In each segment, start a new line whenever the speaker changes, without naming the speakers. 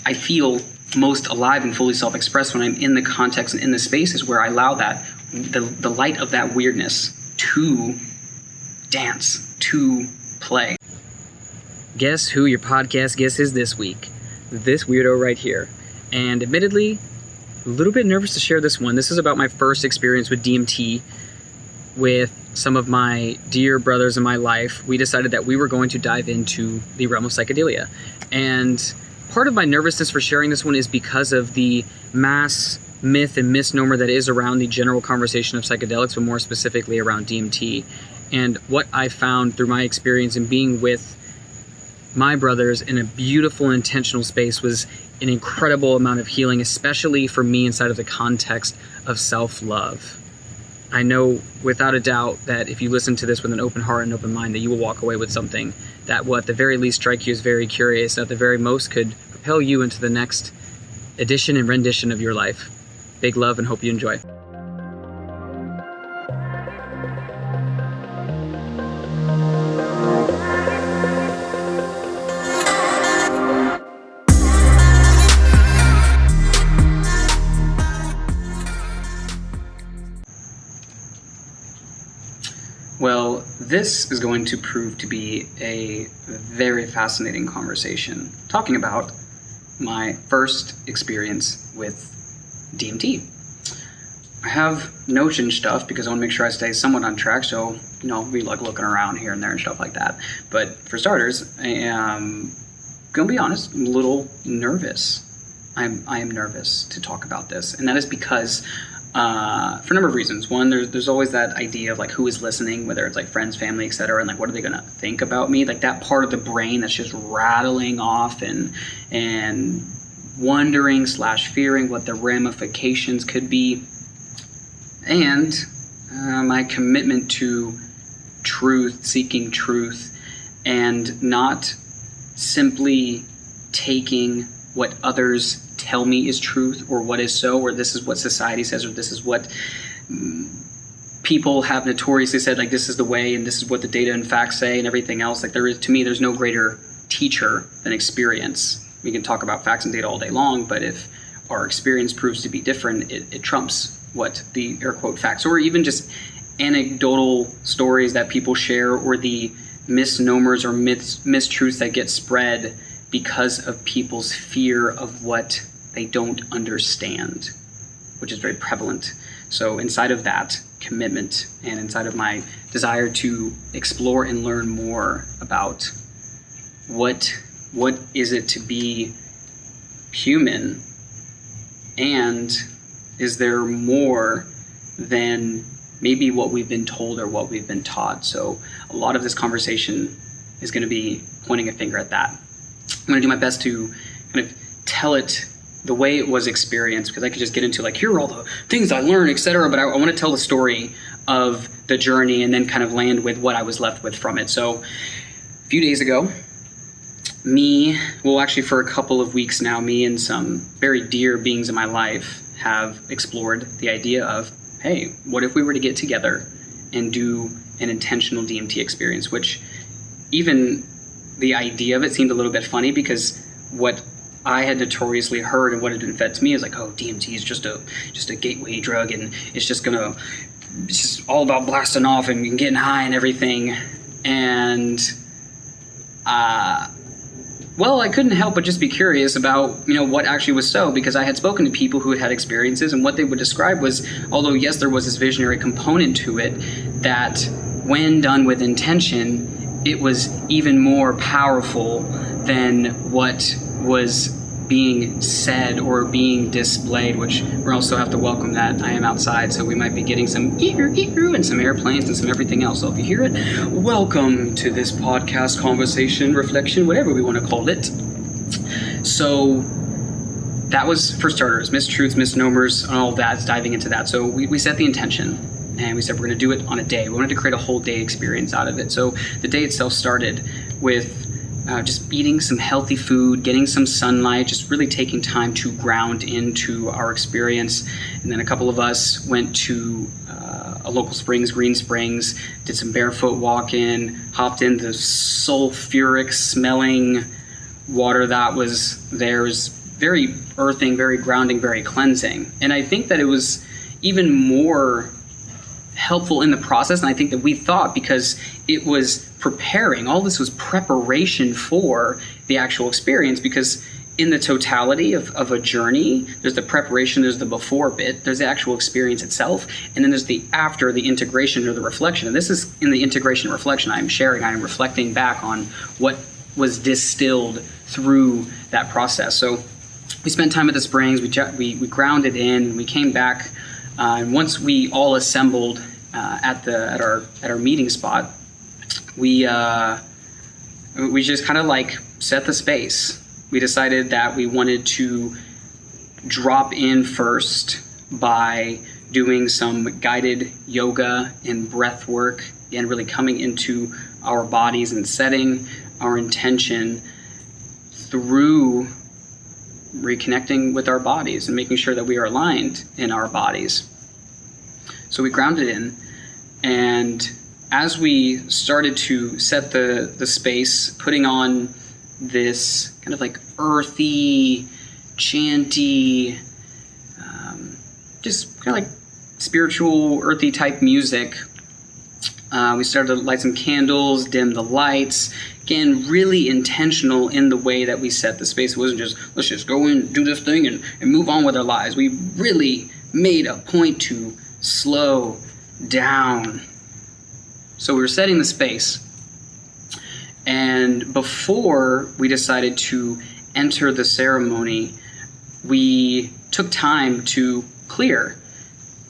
I feel most alive and fully self-expressed when I'm in the context and in the spaces where I allow that, the light of that weirdness to dance, to play. Guess who your podcast guest is this week? This weirdo right here. And admittedly, a little bit nervous to share this one. This is about my first experience with DMT with some of my dear brothers in my life. We decided that we were going to dive into the realm of psychedelia. And part of my nervousness for sharing this one is because of the mass myth and misnomer that is around the general conversation of psychedelics, but more specifically around DMT. And what I found through my experience in being with my brothers in a beautiful and intentional space was an incredible amount of healing, especially for me inside of the context of self-love. I know without a doubt that if you listen to this with an open heart and open mind, that you will walk away with something that will at the very least strike you as very curious, and at the very most could propel you into the next edition and rendition of your life. Big love and hope you enjoy. Well, this is going to prove to be a very fascinating conversation, talking about my first experience with DMT. I have notion stuff because I want to make sure I stay somewhat on track, so, I'll be like looking around here and there and stuff like that. But for starters, I am going to be honest, I'm a little nervous. I am nervous to talk about this, and that is because for a number of reasons. One, there's always that idea of like who is listening, whether it's like friends, family, etc., and like what are they gonna think about me? Like that part of the brain that's just rattling off and wondering / fearing what the ramifications could be, and my commitment to truth, seeking truth, and not simply taking what others tell me is truth, or what is so, or this is what society says, or this is what people have notoriously said, like this is the way and this is what the data and facts say and everything else. Like to me, there's no greater teacher than experience. We can talk about facts and data all day long, but if our experience proves to be different, it trumps what the air quote facts, or even just anecdotal stories that people share, or the misnomers or mistruths that get spread because of people's fear of what they don't understand, which is very prevalent. So inside of that commitment and inside of my desire to explore and learn more about what is it to be human, and is there more than maybe what we've been told or what we've been taught? So a lot of this conversation is going to be pointing a finger at that. I'm going to do my best to kind of tell it the way it was experienced, because I could just get into like, here are all the things I learned, etc. But I want to tell the story of the journey and then kind of land with what I was left with from it. So a few days ago, actually for a couple of weeks now, me and some very dear beings in my life have explored the idea of, hey, what if we were to get together and do an intentional DMT experience, which even the idea of it seemed a little bit funny, because what I had notoriously heard and what had been fed to me is like, oh, DMT is just a gateway drug, and it's just all about blasting off and getting high and everything. And I couldn't help but just be curious about what actually was so, because I had spoken to people who had experiences, and what they would describe was, although yes, there was this visionary component to it, that when done with intention, it was even more powerful than what was being said or being displayed, which we also have to welcome that I am outside, so we might be getting some ee-roo and some airplanes and some everything else. So if you hear it, welcome to this podcast, conversation, reflection, whatever we want to call it. So that was, for starters, mistruths, misnomers, and all of that, diving into that. So we set the intention, and we said we're going to do it on a day. We wanted to create a whole day experience out of it. So the day itself started with just eating some healthy food, getting some sunlight, just really taking time to ground into our experience. And then a couple of us went to a local springs, Green Springs, did some barefoot walking, hopped in the sulfuric smelling water that was there. It was very earthing, very grounding, very cleansing. And I think that it was even more helpful in the process, and I think that we thought, because it was preparing, all this was preparation for the actual experience, because in the totality of a journey, there's the preparation, there's the before bit, there's the actual experience itself, and then there's the after, the integration or the reflection. And this is in the integration and reflection I'm sharing. I'm reflecting back on what was distilled through that process. So we spent time at the springs, we grounded in, we came back, and once we all assembled at our meeting spot, we just kind of like set the space. We decided that we wanted to drop in first by doing some guided yoga and breath work, and really coming into our bodies and setting our intention through reconnecting with our bodies and making sure that we are aligned in our bodies. So we grounded in, and as we started to set the space, putting on this kind of like earthy, chanty, just kind of like spiritual, earthy type music, we started to light some candles, dim the lights. Again, really intentional in the way that we set the space. It wasn't just, let's just go in, do this thing, and move on with our lives. We really made a point to slow down. So we were setting the space. And before we decided to enter the ceremony, we took time to clear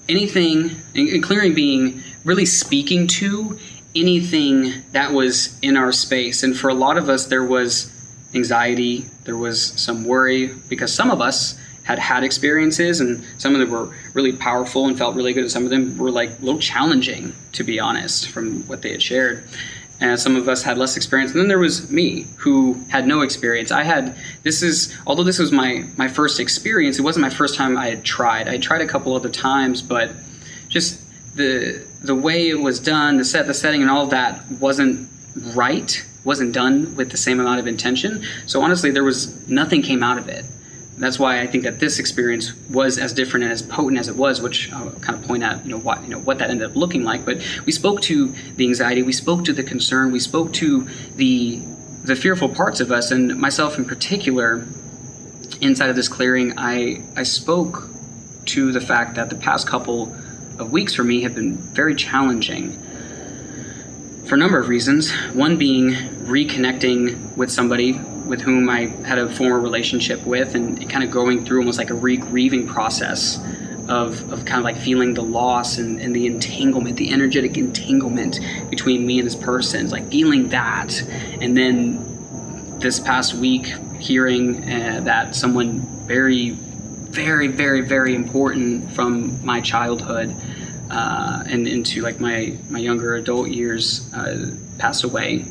anything, and clearing being really speaking to anything that was in our space. And for a lot of us, there was anxiety, there was some worry, because some of us had experiences, and some of them were really powerful and felt really good, and some of them were like a little challenging, to be honest, from what they had shared. And some of us had less experience. And then there was me, who had no experience. Although this was my first experience, it wasn't my first time I had tried. I had tried a couple other times, but just the way it was done, the setting and all of that wasn't right, wasn't done with the same amount of intention. So honestly, nothing came out of it. That's why I think that this experience was as different and as potent as it was, which I'll kind of point out, what that ended up looking like. But we spoke to the anxiety, we spoke to the concern, we spoke to the fearful parts of us, and myself in particular. Inside of this clearing, I spoke to the fact that the past couple of weeks for me have been very challenging for a number of reasons. One being reconnecting with somebody with whom I had a former relationship with, and kind of going through almost like a re-grieving process of kind of like feeling the loss and the entanglement, the energetic entanglement between me and this person, like feeling that. And then this past week, hearing that someone very, very, very, very important from my childhood and into like my younger adult years passed away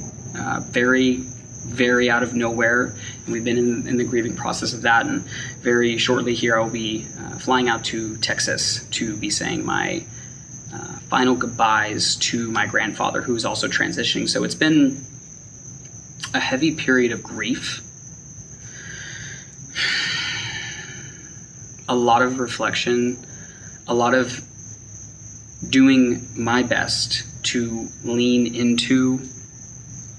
very, very out of nowhere. And we've been in the grieving process of that. And very shortly here, I'll be flying out to Texas to be saying my final goodbyes to my grandfather, who's also transitioning. So it's been a heavy period of grief, a lot of reflection, a lot of doing my best to lean into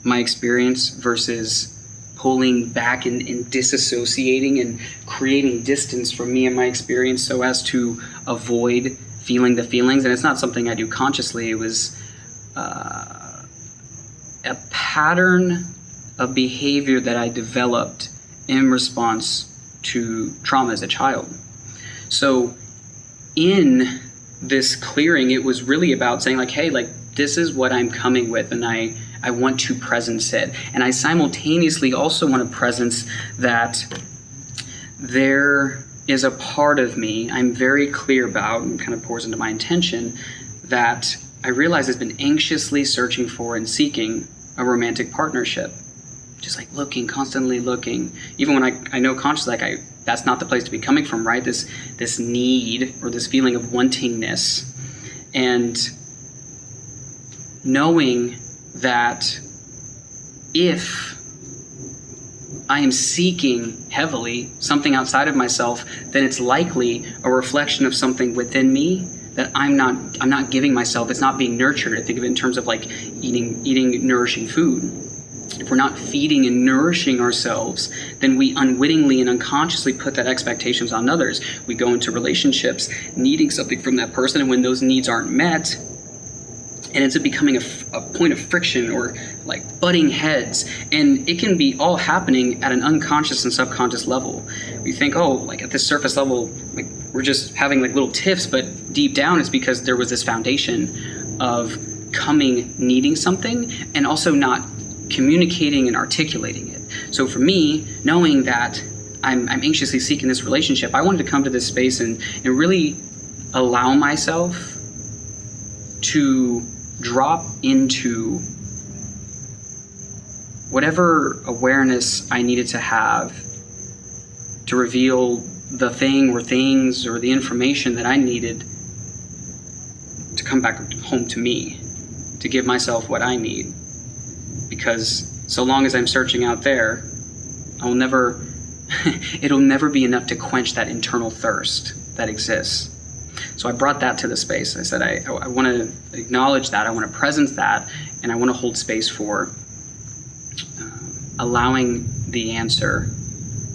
my experience versus pulling back and disassociating and creating distance from me and my experience so as to avoid feeling the feelings. And it's not something I do consciously. It was a pattern of behavior that I developed in response to trauma as a child. So in this clearing, it was really about saying like, hey, like this is what I'm coming with, and I want to presence it. And I simultaneously also want to presence that there is a part of me I'm very clear about, and kind of pours into my intention, that I realize has been anxiously searching for and seeking a romantic partnership. Just like looking, constantly looking. Even when I know consciously, like that's not the place to be coming from, right? This need or this feeling of wantingness. And knowing that if I am seeking heavily something outside of myself, then it's likely a reflection of something within me that I'm not giving myself. It's not being nurtured. I think of it in terms of like eating nourishing food. If we're not feeding and nourishing ourselves, then we unwittingly and unconsciously put that expectations on others. We go into relationships needing something from that person, and when those needs aren't met, it ends up becoming a point of friction or like butting heads. And it can be all happening at an unconscious and subconscious level. We think, oh, like at this surface level, like we're just having like little tiffs, but deep down it's because there was this foundation of coming needing something and also not communicating and articulating it. So for me, knowing that I'm anxiously seeking this relationship, I wanted to come to this space and really allow myself to drop into whatever awareness I needed to have to reveal the thing or things or the information that I needed to come back home to me, to give myself what I need. Because so long as I'm searching out there, it'll never be enough to quench that internal thirst that exists. So I brought that to the space. I said, I want to acknowledge that, I want to presence that, and I want to hold space for allowing the answer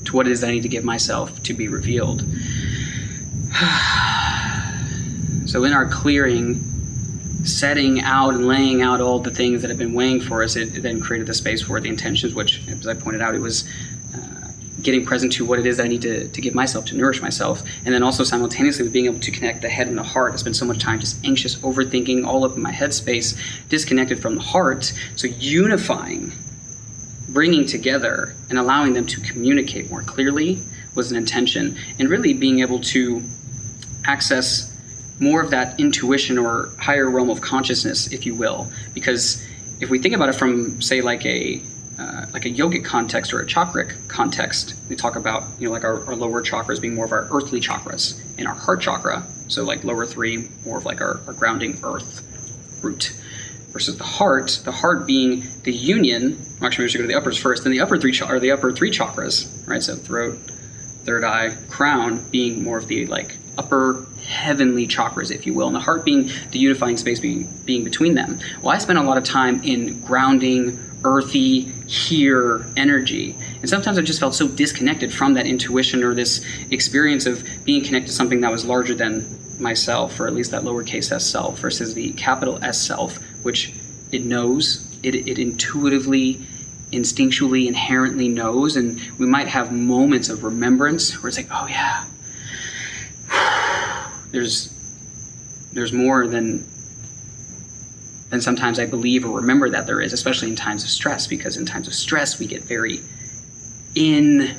to what it is I need to give myself to be revealed. So in our clearing, setting out and laying out all the things that have been weighing for us, it then created the space for the intentions, which, as I pointed out, it was getting present to what it is that I need to give myself, to nourish myself, and then also simultaneously with being able to connect the head and the heart. I spent so much time just anxious, overthinking, all up in my headspace, disconnected from the heart. So unifying, bringing together, and allowing them to communicate more clearly was an intention, and really being able to access more of that intuition or higher realm of consciousness, if you will. Because if we think about it from, say, like a yogic context or a chakric context, we talk about, like our lower chakras being more of our earthly chakras, and our heart chakra, so like lower three, more of like our grounding earth root, versus the heart being the union. Actually, we should go to the uppers first, then the upper three chakras, right? So throat, third eye, crown being more of the like upper heavenly chakras, if you will, and the heart being the unifying space being between them. Well, I spent a lot of time in grounding, earthy, here energy. And sometimes I just felt so disconnected from that intuition or this experience of being connected to something that was larger than myself, or at least that lowercase s self versus the capital S self, which it knows, it intuitively, instinctually, inherently knows. And we might have moments of remembrance where it's like, oh yeah, there's more than sometimes I believe or remember that there is, especially in times of stress, because in times of stress we get very in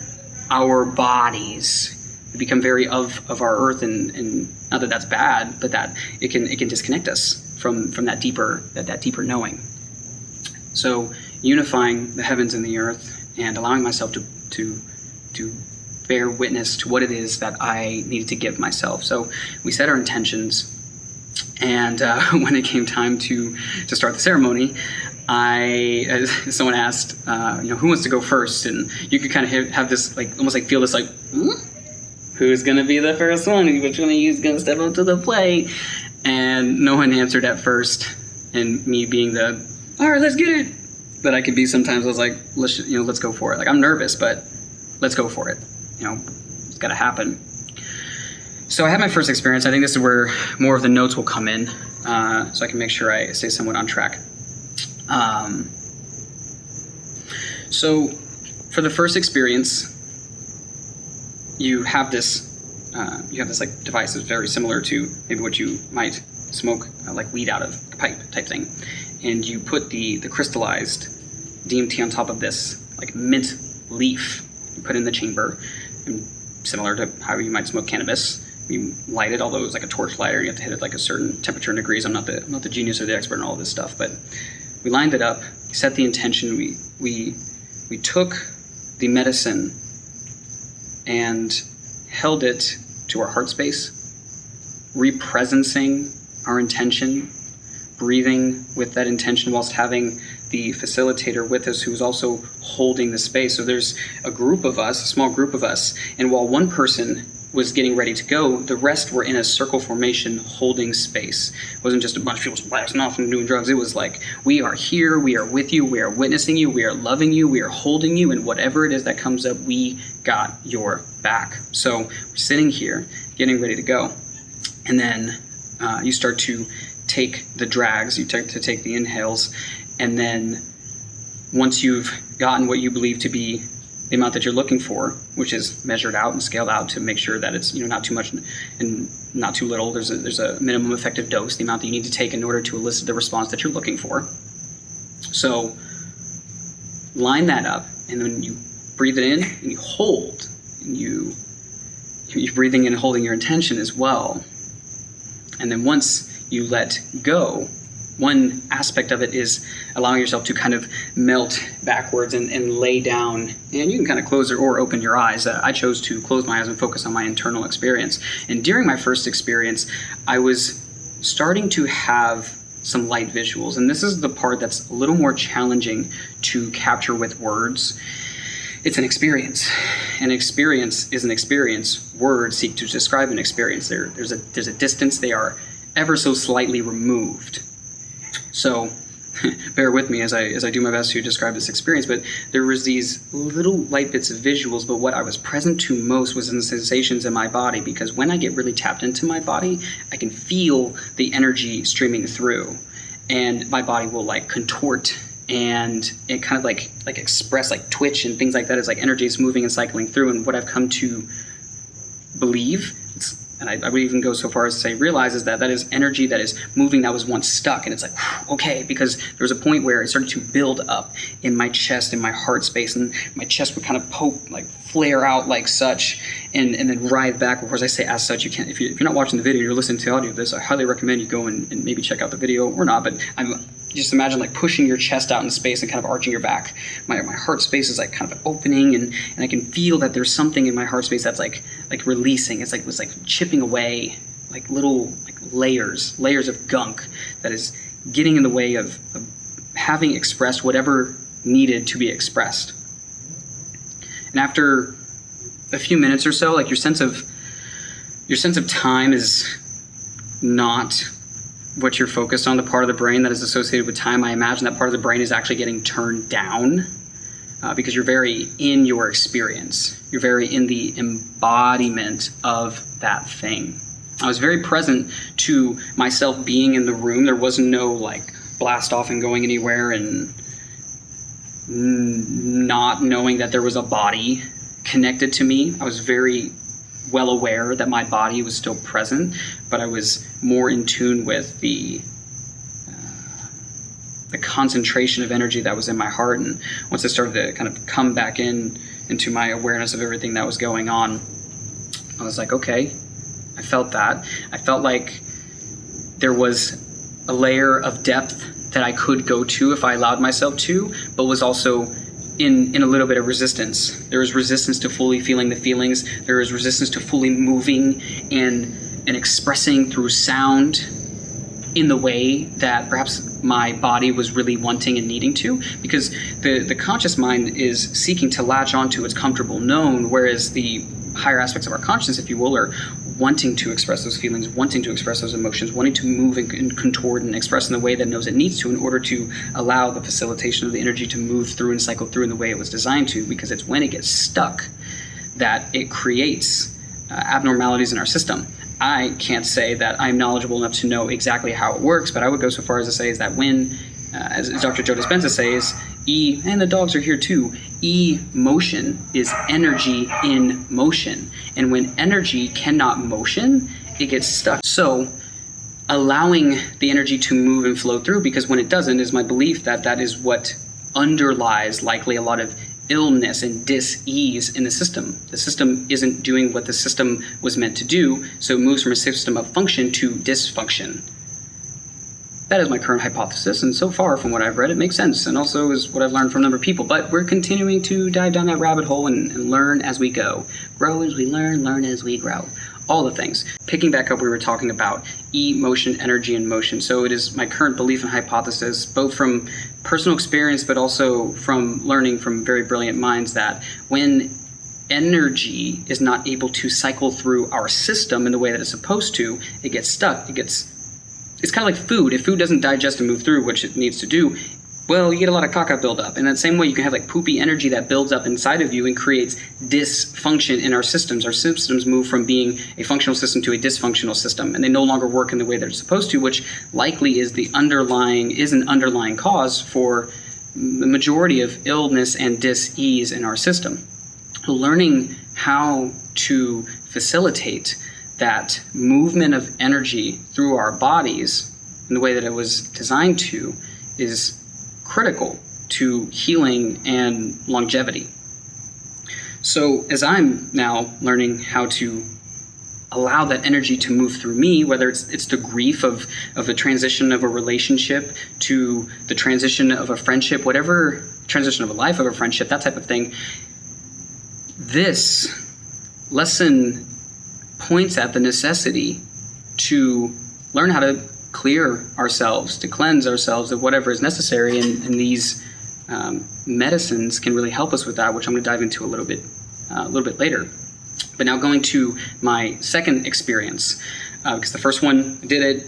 our bodies. We become very of our earth, and not that that's bad, but that it can disconnect us from that deeper knowing. So unifying the heavens and the earth and allowing myself to bear witness to what it is that I needed to give myself. So we set our intentions, and when it came time to start the ceremony, someone asked, who wants to go first? And you could kind of have this, like, almost like feel this, like, who's going to be the first one? Which one of you is going to step up to the plate? And no one answered at first. And me being the, all right, let's get it, that I could be sometimes, I was like, let's go for it. Like, I'm nervous, but let's go for it. It's got to happen. So I had my first experience. I think this is where more of the notes will come in, so I can make sure I stay somewhat on track. So for the first experience, you have this like device that's very similar to maybe what you might smoke like weed out of, a pipe type thing, and you put the crystallized DMT on top of this like mint leaf. You put it in the chamber, and similar to how you might smoke cannabis. You light it, although it's like a torch lighter. You have to hit it like a certain temperature and degrees. I'm not the genius or the expert in all of this stuff, but we lined it up, set the intention. We took the medicine and held it to our heart space, represencing our intention, breathing with that intention whilst having the facilitator with us who's also holding the space. So there's a group of us, a small group of us, and while one person was getting ready to go, the rest were in a circle formation holding space. It wasn't just a bunch of people just blasting off and doing drugs. It was like, we are here, we are with you, we are witnessing you, we are loving you, we are holding you, and whatever it is that comes up, we got your back. So we're sitting here, getting ready to go. And then you start to take the drags, you start to take the inhales, and then once you've gotten what you believe to be the amount that you're looking for, which is measured out and scaled out to make sure that it's not too much and not too little. There's a minimum effective dose, the amount that you need to take in order to elicit the response that you're looking for. So line that up, and then you breathe it in and you hold, and you're breathing in and holding your intention as well. And then once you let go, one aspect of it is allowing yourself to kind of melt backwards and lay down. And you can kind of close or open your eyes. I chose to close my eyes and focus on my internal experience. And during my first experience, I was starting to have some light visuals. And this is the part that's a little more challenging to capture with words. It's an experience. An experience is an experience. Words seek to describe an experience. There's a distance. They are ever so slightly removed. So bear with me as I do my best to describe this experience, but there was these little light bits of visuals, but what I was present to most was the sensations in my body, because when I get really tapped into my body, I can feel the energy streaming through, and my body will like contort and it kind of like express, like twitch and things like that. It's like energy is moving and cycling through. And what I've come to believe, and I would even go so far as to say realize, is that is energy that is moving that was once stuck. And it's like, okay, because there was a point where it started to build up in my chest, in my heart space, and my chest would kind of poke, like flare out like such, and then writhe back. Of course, I say as such, you can't, if you're not watching the video, you're listening to the audio of this, I highly recommend you go and maybe check out the video or not, but just imagine like pushing your chest out in space and kind of arching your back. My heart space is like kind of opening, and I can feel that there's something in my heart space that's like releasing. It was like chipping away, like little like layers of gunk that is getting in the way of having expressed whatever needed to be expressed. And after a few minutes or so, like your sense of time is not what you're focused on. The part of the brain that is associated with time, I imagine that part of the brain is actually getting turned down because you're very in your experience. You're very in the embodiment of that thing. I was very present to myself being in the room. There was no like blast off and going anywhere and not knowing that there was a body connected to me. I was very well aware that my body was still present, but I was more in tune with the concentration of energy that was in my heart. And once I started to kind of come back into my awareness of everything that was going on, I was like, okay, I felt that. I felt like there was a layer of depth that I could go to if I allowed myself to, but was also in a little bit of resistance. There is resistance to fully feeling the feelings. There is resistance to fully moving and expressing through sound in the way that perhaps my body was really wanting and needing to, because the conscious mind is seeking to latch onto its comfortable known, whereas the higher aspects of our consciousness, if you will, are wanting to express those feelings, wanting to express those emotions, wanting to move and contort and express in the way that it knows it needs to in order to allow the facilitation of the energy to move through and cycle through in the way it was designed to, because it's when it gets stuck that it creates abnormalities in our system. I can't say that I'm knowledgeable enough to know exactly how it works, but I would go so far as to say is that when, as Dr. Co-Dependency says, and the dogs are here too, emotion is energy in motion. And when energy cannot motion, it gets stuck. So allowing the energy to move and flow through, because when it doesn't, is my belief that is what underlies likely a lot of illness and dis-ease in the system. The system isn't doing what the system was meant to do, so it moves from a system of function to dysfunction. That is my current hypothesis, and so far from what I've read, it makes sense, and also is what I've learned from a number of people. But we're continuing to dive down that rabbit hole and learn as we go. Grow as we learn as we grow. All the things. Picking back up, we were talking about emotion, energy, and motion. So it is my current belief and hypothesis, both from personal experience, but also from learning from very brilliant minds, that when energy is not able to cycle through our system in the way that it's supposed to, it gets stuck. It's kind of like food. If food doesn't digest and move through, which it needs to do, well, you get a lot of caca buildup. And that same way, you can have like poopy energy that builds up inside of you and creates dysfunction in our systems. Our systems move from being a functional system to a dysfunctional system, and they no longer work in the way they're supposed to, which likely is an underlying cause for the majority of illness and dis-ease in our system. Learning how to facilitate that movement of energy through our bodies in the way that it was designed to is critical to healing and longevity. So as I'm now learning how to allow that energy to move through me, whether it's the grief of a transition of a relationship to the transition of a friendship, whatever transition of a life of a friendship, that type of thing, this lesson points at the necessity to learn how to clear ourselves, to cleanse ourselves of whatever is necessary, and these medicines can really help us with that, which I'm going to dive into a little bit later. But now going to my second experience, because the first one I did it,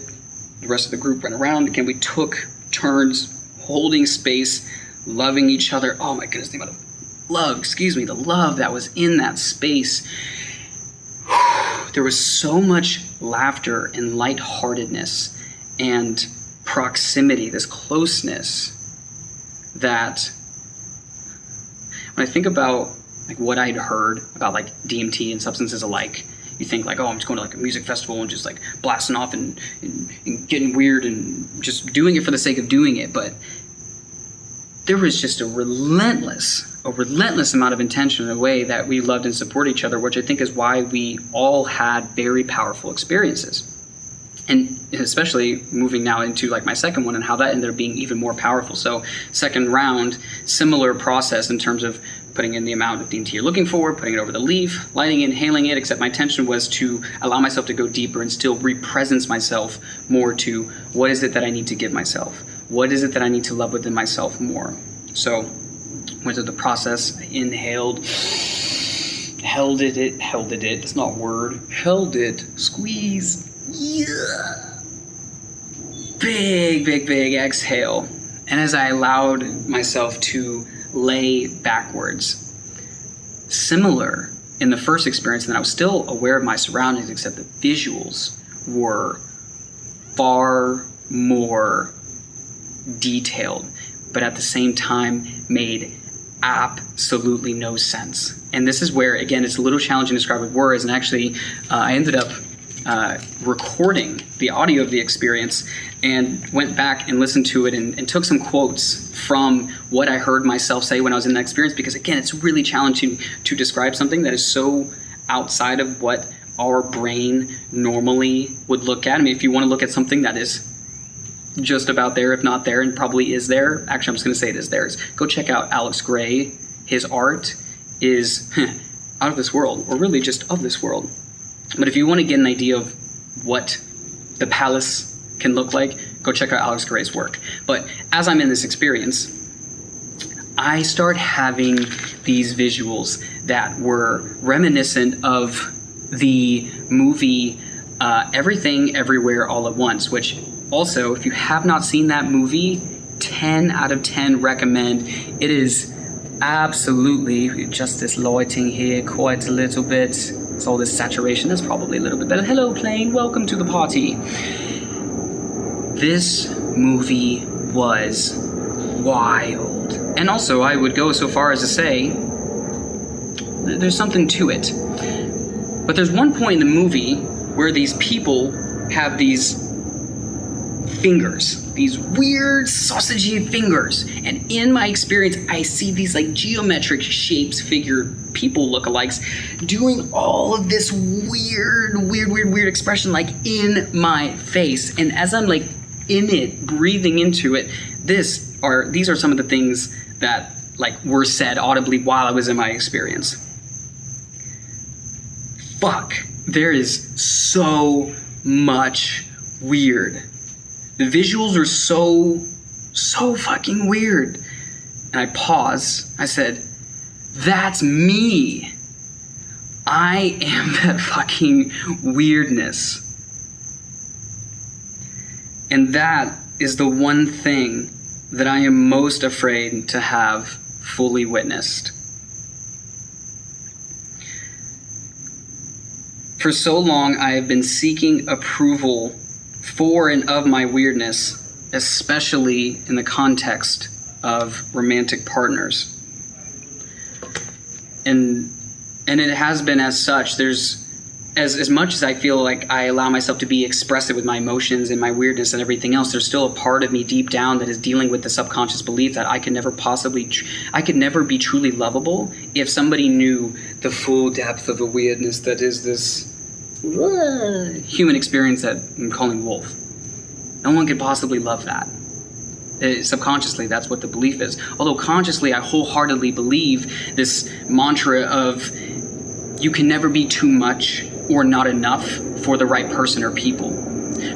the rest of the group went around. Again, we took turns holding space, loving each other. Oh my goodness, the amount of love, the love that was in that space. There was so much laughter and lightheartedness and proximity, this closeness, that when I think about like what I'd heard about like DMT and substances alike, you think like, oh, I'm just going to like a music festival and just like blasting off and getting weird and just doing it for the sake of doing it. But there was just a relentless amount of intention in a way that we loved and supported each other, which I think is why we all had very powerful experiences. And especially moving now into like my second one and how that ended up being even more powerful. So second round, similar process in terms of putting in the amount of DMT you're looking for, putting it over the leaf, lighting it, inhaling it, except my intention was to allow myself to go deeper and still represence myself more to what is it that I need to give myself? What is it that I need to love within myself more? So went through the process, I inhaled, held it, that's not a word, held it, squeeze, yeah. Big exhale. And as I allowed myself to lay backwards, similar in the first experience, and then I was still aware of my surroundings, except the visuals were far more detailed, but at the same time made absolutely no sense. And this is where, again, it's a little challenging to describe with words, and actually I ended up recording the audio of the experience and went back and listened to it and took some quotes from what I heard myself say when I was in that experience, because again, it's really challenging to describe something that is so outside of what our brain normally would look at. I mean, if you want to look at something that is just about there, if not there, and probably is there, actually I'm just going to say it is there, go check out Alex Gray. His art is out of this world, or really just of this world. But if you want to get an idea of what the palace can look like, go check out Alex Gray's work. But as I'm in this experience, I start having these visuals that were reminiscent of the movie Everything Everywhere All at Once, which also, if you have not seen that movie, 10 out of 10 recommend. It is absolutely, just this lighting here quite a little bit. It's all this saturation. That's probably a little bit better. Hello, plane. Welcome to the party. This movie was wild. And also, I would go so far as to say there's something to it. But there's one point in the movie where these people have these fingers, these weird sausagey fingers, and in my experience I see these like geometric shapes, figure people lookalikes doing all of this weird expression like in my face. And as I'm like in it, breathing into it. These are some of the things that like were said audibly while I was in my experience. Fuck, there is so much weird. The visuals are so fucking weird. And I paused. I said, that's me. I am that fucking weirdness. And that is the one thing that I am most afraid to have fully witnessed. For so long, I have been seeking approval for and of my weirdness, especially in the context of romantic partners. And it has been as such. There's as much as I feel like I allow myself to be expressive with my emotions and my weirdness and everything else, there's still a part of me deep down that is dealing with the subconscious belief that I could never be truly lovable if somebody knew the full depth of the weirdness that is this human experience that I'm calling wolf. No one could possibly love that. Subconsciously, that's what the belief is. Although consciously, I wholeheartedly believe this mantra of you can never be too much or not enough for the right person or people.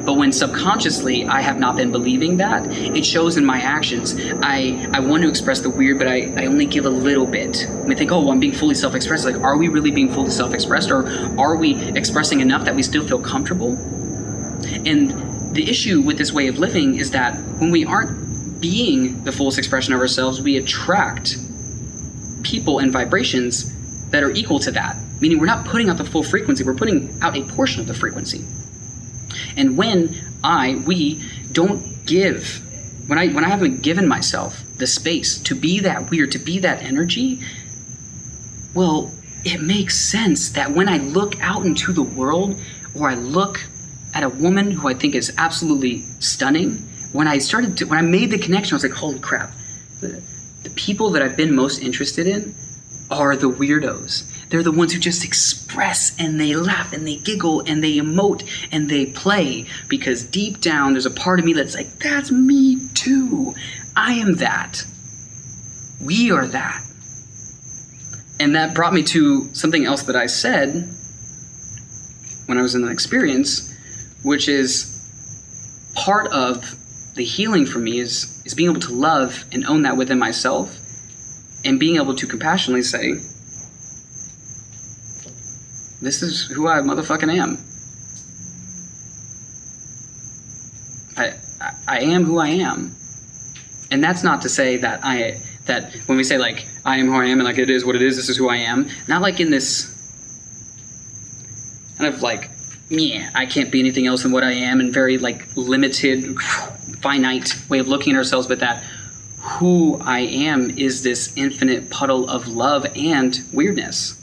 But when subconsciously I have not been believing that, it shows in my actions. I want to express the weird, but I only give a little bit. We think, oh, I'm being fully self-expressed. Like, are we really being fully self-expressed, or are we expressing enough that we still feel comfortable? And the issue with this way of living is that when we aren't being the fullest expression of ourselves, we attract people and vibrations that are equal to that. Meaning we're not putting out the full frequency, we're putting out a portion of the frequency. And when we don't give, when I haven't given myself the space to be that weird, to be that energy, well, it makes sense that when I look out into the world, or I look at a woman who I think is absolutely stunning, when I made the connection, I was like, holy crap, the people that I've been most interested in are the weirdos. They're the ones who just express and they laugh and they giggle and they emote and they play, because deep down there's a part of me that's like, that's me too. I am that. We are that. And that brought me to something else that I said when I was in the experience, which is part of the healing for me is being able to love and own that within myself, and being able to compassionately say, this is who I motherfucking am. I am who I am. And that's not to say that that when we say like, I am who I am and like it is what it is, this is who I am, not like in this kind of like, yeah, I can't be anything else than what I am, and very like limited, finite way of looking at ourselves, but that who I am is this infinite puddle of love and weirdness.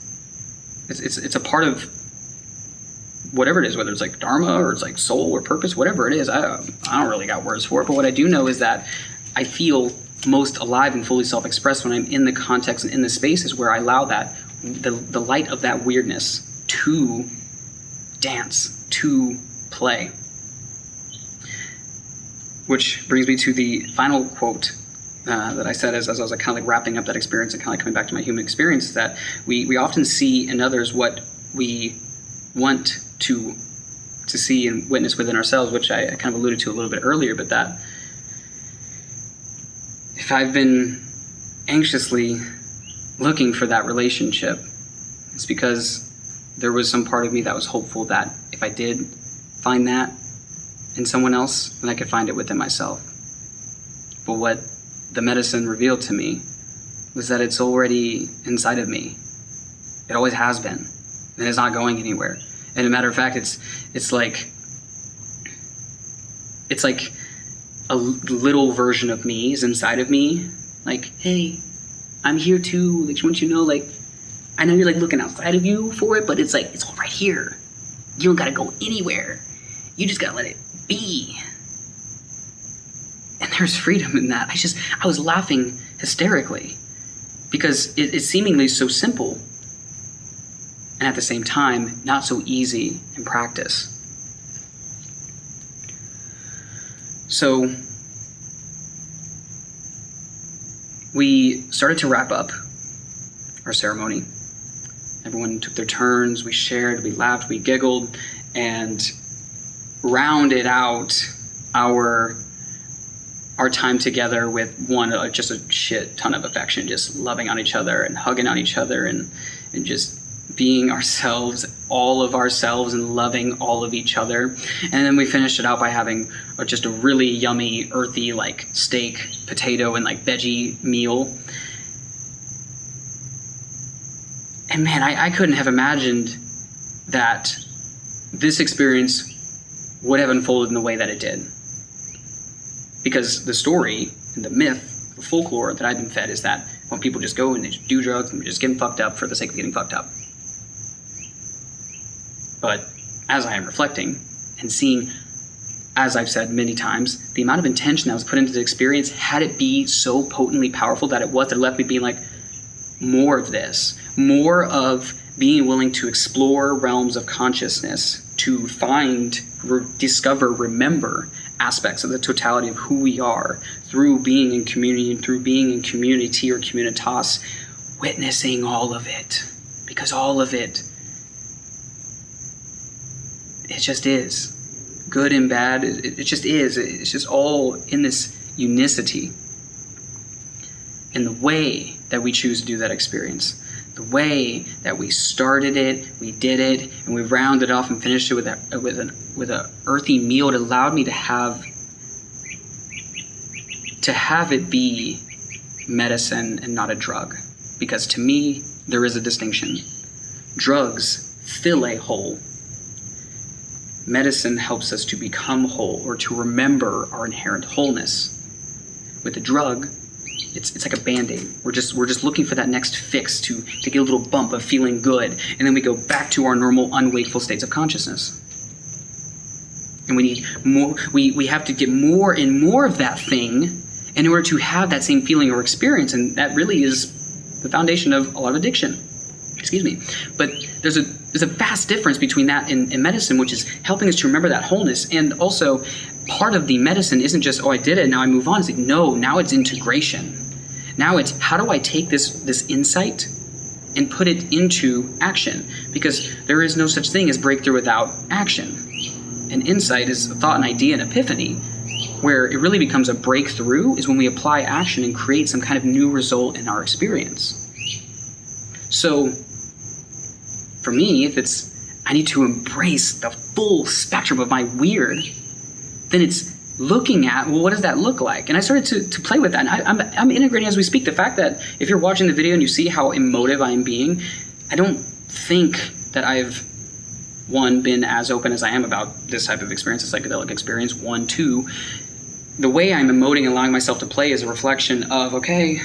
It's a part of whatever it is, whether it's like dharma or it's like soul or purpose, whatever it is. I don't really got words for it, but what I do know is that I feel most alive and fully self-expressed when I'm in the context and in the spaces where I allow that, the light of that weirdness to dance, to play. Which brings me to the final quote that I said as I was like, kind of like wrapping up that experience and kind of like coming back to my human experience, is that we often see in others what we want to see and witness within ourselves, which I kind of alluded to a little bit earlier, but that if I've been anxiously looking for that relationship, it's because there was some part of me that was hopeful that if I did find that in someone else, then I could find it within myself. But what the medicine revealed to me was that it's already inside of me. It always has been, and it's not going anywhere. And as a matter of fact, it's like a little version of me is inside of me. Like, hey, I'm here too. Like, once you know, like, I know you're like looking outside of you for it, but it's like, it's all right here. You don't gotta go anywhere. You just gotta let it be. And there's freedom in that. I was laughing hysterically because it's seemingly so simple, and at the same time, not so easy in practice. So we started to wrap up our ceremony. Everyone took their turns, we shared, we laughed, we giggled, and rounded out our time together with just a shit ton of affection, just loving on each other and hugging on each other and just being ourselves, all of ourselves, and loving all of each other. And then we finished it out by having just a really yummy, earthy, like steak, potato, and like veggie meal. And man, I couldn't have imagined that this experience would have unfolded in the way that it did. Because the story and the myth, the folklore that I've been fed is that when people just go and they just do drugs and just getting fucked up for the sake of getting fucked up. But as I am reflecting and seeing, as I've said many times, the amount of intention that was put into the experience, had it be so potently powerful that it left me being like, more of this, more of being willing to explore realms of consciousness, to find, discover, remember aspects of the totality of who we are through being in community and through being in community or communitas, witnessing all of it. Because all of it just is. Good and bad, it just is. It's just all in this unicity. And the way that we choose to do that experience, the way that we started it, we did it, and we rounded off and finished it with an earthy meal, it allowed me to have it be medicine and not a drug. Because to me, there is a distinction. Drugs fill a hole. Medicine helps us to become whole or to remember our inherent wholeness. With a drug, it's like a Band-Aid. We're just looking for that next fix to get a little bump of feeling good, and then we go back to our normal unwakeful states of consciousness. And we need more. We have to get more and more of that thing in order to have that same feeling or experience, and that really is the foundation of a lot of addiction. Excuse me. But there's a vast difference between that and medicine, which is helping us to remember that wholeness. And also, part of the medicine isn't just, oh, I did it, now I move on. It's like, no, now it's integration. Now it's, how do I take this insight and put it into action? Because there is no such thing as breakthrough without action. And insight is a thought, an idea, an epiphany. Where it really becomes a breakthrough is when we apply action and create some kind of new result in our experience. So, for me, if it's, I need to embrace the full spectrum of my weird, then it's looking at, well, what does that look like? And I started to play with that. And I'm integrating as we speak the fact that if you're watching the video and you see how emotive I am being, I don't think that I've, one, been as open as I am about this type of experience, a psychedelic experience. One, two, the way I'm emoting, allowing myself to play is a reflection of, okay,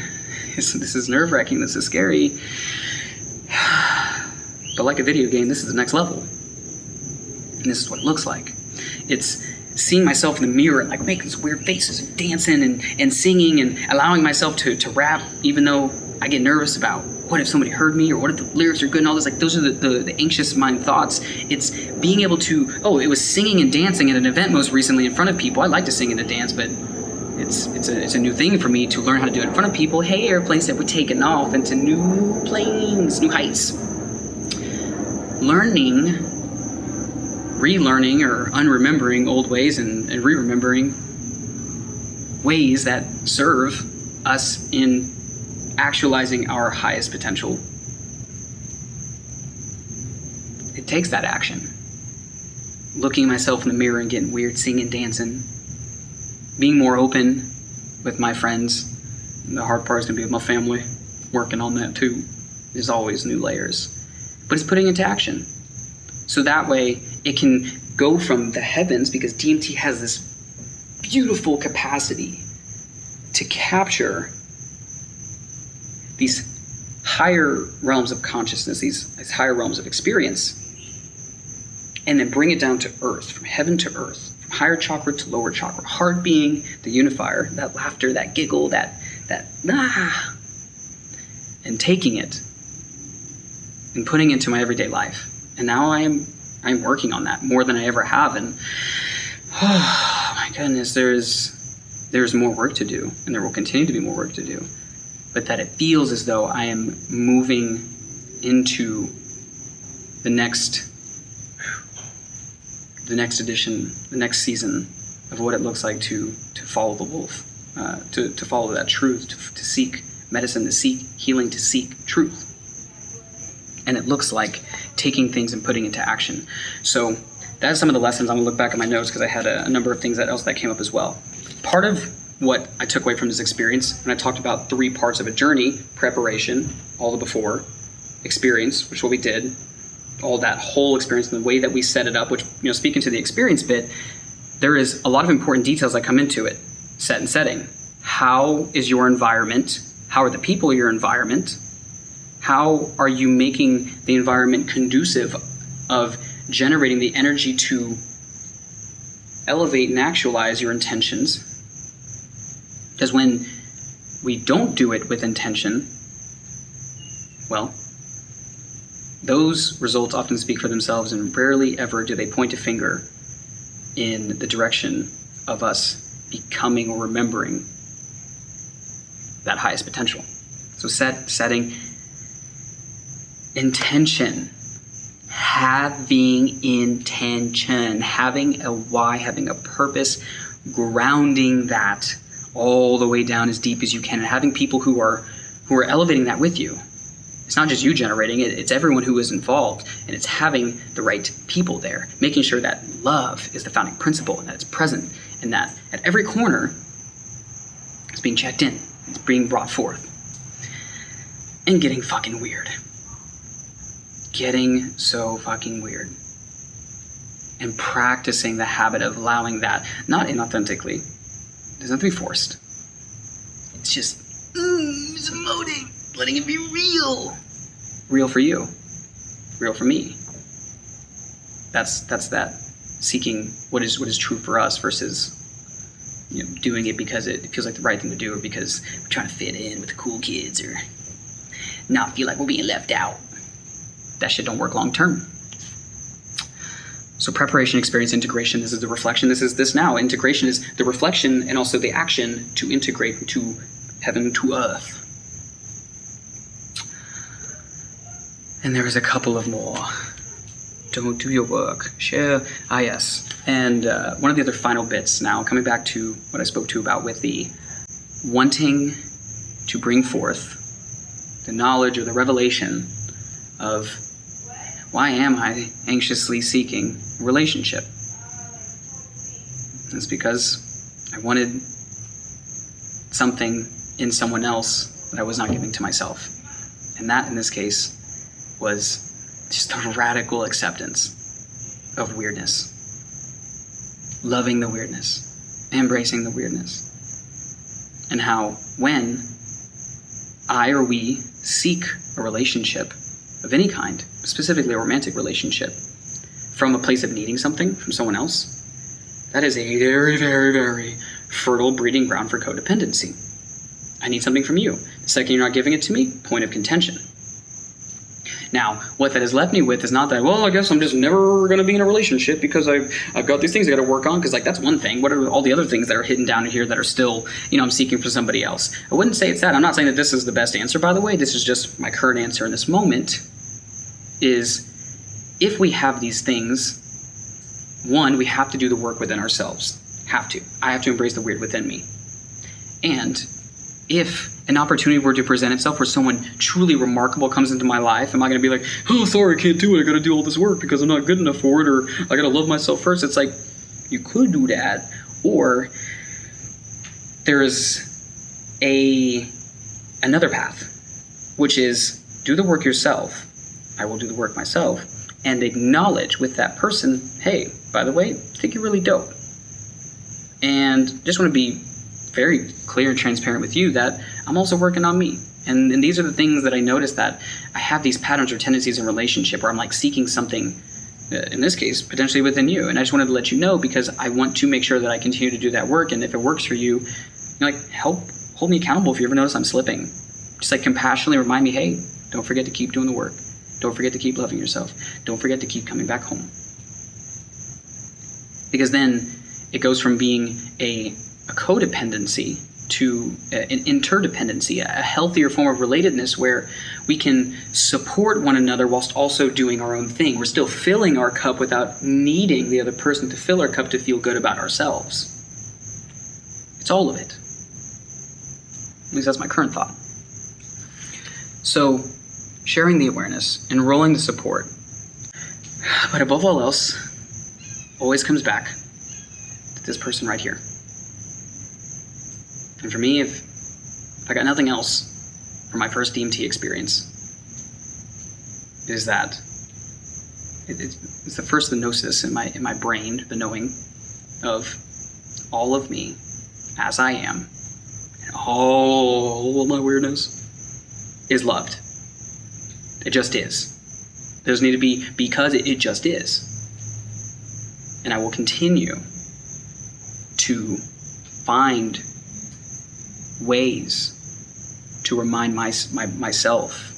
this is nerve-wracking, this is scary. But like a video game, this is the next level. And this is what it looks like. It's seeing myself in the mirror and like making these weird faces and dancing and singing and allowing myself to rap, even though I get nervous about what if somebody heard me or what if the lyrics are good and all this. Like those are the anxious mind thoughts. It's being able to, it was singing and dancing at an event most recently in front of people. I like to sing and to dance, but it's a new thing for me to learn how to do it in front of people. Hey, airplanes that were taken off into new planes, new heights. Learning, relearning, or unremembering old ways and re-remembering ways that serve us in actualizing our highest potential. It takes that action. Looking at myself in the mirror and getting weird, singing, dancing, being more open with my friends. And the hard part is going to be with my family, working on that too. There's always new layers. But it's putting into action. So that way it can go from the heavens, because DMT has this beautiful capacity to capture these higher realms of consciousness, these higher realms of experience, and then bring it down to earth, from heaven to earth, from higher chakra to lower chakra, heart being the unifier, that laughter, that giggle, that and taking it and putting it into my everyday life. And now I'm working on that more than I ever have. And oh my my goodness, there's more work to do, and there will continue to be more work to do, but that it feels as though I am moving into the next edition, the next season of what it looks like to follow the wolf, to follow that truth, to seek medicine, to seek healing, to seek truth. And it looks like taking things and putting into action. So that's some of the lessons. I'm gonna look back at my notes because I had a number of things that came up as well. Part of what I took away from this experience, and I talked about 3 parts of a journey: preparation, all the before, experience, which is what we did, all that whole experience and the way that we set it up, which, speaking to the experience bit, there is a lot of important details that come into it. Set and setting. How is your environment? How are the people in your environment? How are you making the environment conducive of generating the energy to elevate and actualize your intentions? Because when we don't do it with intention, well, those results often speak for themselves, and rarely ever do they point a finger in the direction of us becoming or remembering that highest potential. So setting, intention, having intention, having a why, having a purpose, grounding that all the way down as deep as you can, and having people who are elevating that with you. It's not just you generating it, it's everyone who is involved, and it's having the right people there, making sure that love is the founding principle and that it's present, and that at every corner it's being checked in, it's being brought forth. And getting fucking weird. Getting so fucking weird. And practicing the habit of allowing that, not inauthentically, it doesn't have to be forced. It's just, it's emoting, letting it be real. Real for you, real for me. That's that seeking what is true for us versus doing it because it feels like the right thing to do, or because we're trying to fit in with the cool kids, or not feel like we're being left out. That shit don't work long term. So preparation, experience, integration, this is the reflection. This now. Integration is the reflection and also the action to integrate to heaven, to earth. And there is a couple of more. Don't do your work. Share. Ah, yes. And one of the other final bits now, coming back to what I spoke to about with the wanting to bring forth the knowledge or the revelation of why am I anxiously seeking a relationship? It's because I wanted something in someone else that I was not giving to myself. And that, in this case, was just a radical acceptance of weirdness. Loving the weirdness. Embracing the weirdness. And how when I or we seek a relationship of any kind, specifically a romantic relationship, from a place of needing something from someone else, that is a very, very, very fertile breeding ground for codependency. I need something from you. The second you're not giving it to me, point of contention. Now, what that has left me with is not that, well, I guess I'm just never going to be in a relationship because I've got these things I got to work on, because that's one thing. What are all the other things that are hidden down here that are still, I'm seeking for somebody else? I wouldn't say it's that. I'm not saying that this is the best answer, by the way. This is just my current answer in this moment, is if we have these things, one, we have to do the work within ourselves. Have to. I have to embrace the weird within me. And if an opportunity were to present itself where someone truly remarkable comes into my life, am I going to be like, oh, sorry, I can't do it. I got to do all this work because I'm not good enough for it, or I got to love myself first. It's like, you could do that. Or there's another path, which is do the work yourself. I will do the work myself, and acknowledge with that person, hey, by the way, I think you're really dope. And just want to be very clear and transparent with you that I'm also working on me. And these are the things that I notice, that I have these patterns or tendencies in relationship where I'm seeking something, in this case, potentially within you. And I just wanted to let you know, because I want to make sure that I continue to do that work. And if it works for you, hold me accountable if you ever notice I'm slipping. Just compassionately remind me, hey, don't forget to keep doing the work. Don't forget to keep loving yourself. Don't forget to keep coming back home. Because then it goes from being a codependency to an interdependency, a healthier form of relatedness where we can support one another whilst also doing our own thing. We're still filling our cup without needing the other person to fill our cup to feel good about ourselves. It's all of it. At least that's my current thought. So, sharing the awareness, enrolling the support, but above all else, always comes back to this person right here. And for me, if I got nothing else from my first DMT experience, it is that it's the first gnosis in my brain, the knowing of all of me as I am, and all of my weirdness is loved. It just is. There doesn't need to be because it just is. And I will continue to find ways to remind myself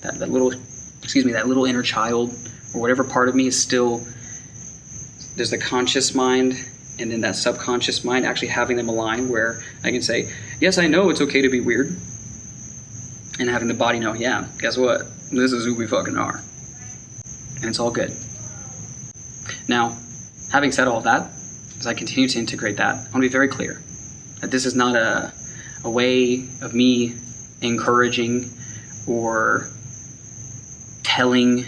that little inner child or whatever part of me is still, there's the conscious mind and then that subconscious mind, actually having them align where I can say, yes, I know it's okay to be weird. And having the body know, yeah, guess what? This is who we fucking are. And it's all good. Now, having said all that, as I continue to integrate that, I want to be very clear that this is not a way of me encouraging or telling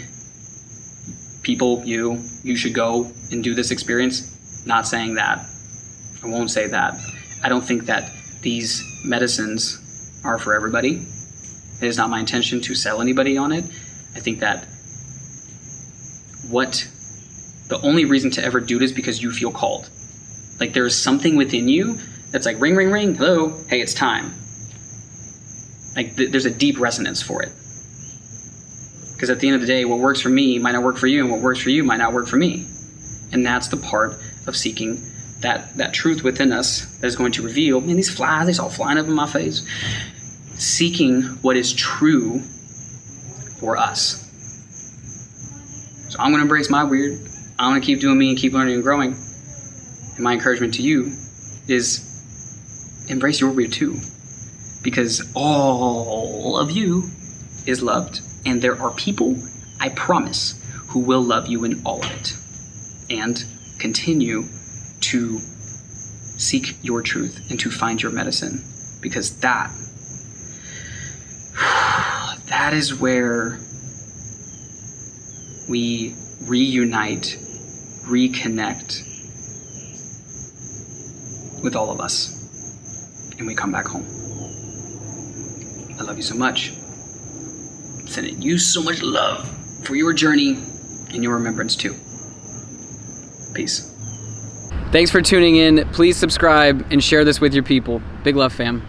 people, you should go and do this experience. Not saying that. I won't say that. I don't think that these medicines are for everybody. It is not my intention to sell anybody on it. I think that the only reason to ever do it is because you feel called. Like there's something within you that's like, ring, ring, ring, hello, hey, it's time. Like there's a deep resonance for it. Because at the end of the day, what works for me might not work for you, and what works for you might not work for me. And that's the part of seeking that truth within us that is going to reveal, man, these flies, they're all flying up in my face. Seeking what is true for us. So I'm going to embrace my weird. I'm going to keep doing me and keep learning and growing. And my encouragement to you is embrace your weird too. Because all of you is loved. And there are people, I promise, who will love you in all of it. And continue to seek your truth and to find your medicine. Because that is where we reunite, reconnect with all of us, and we come back home. I love you so much. Sending you so much love for your journey and your remembrance too. Peace. Thanks for tuning in. Please subscribe and share this with your people. Big love, fam.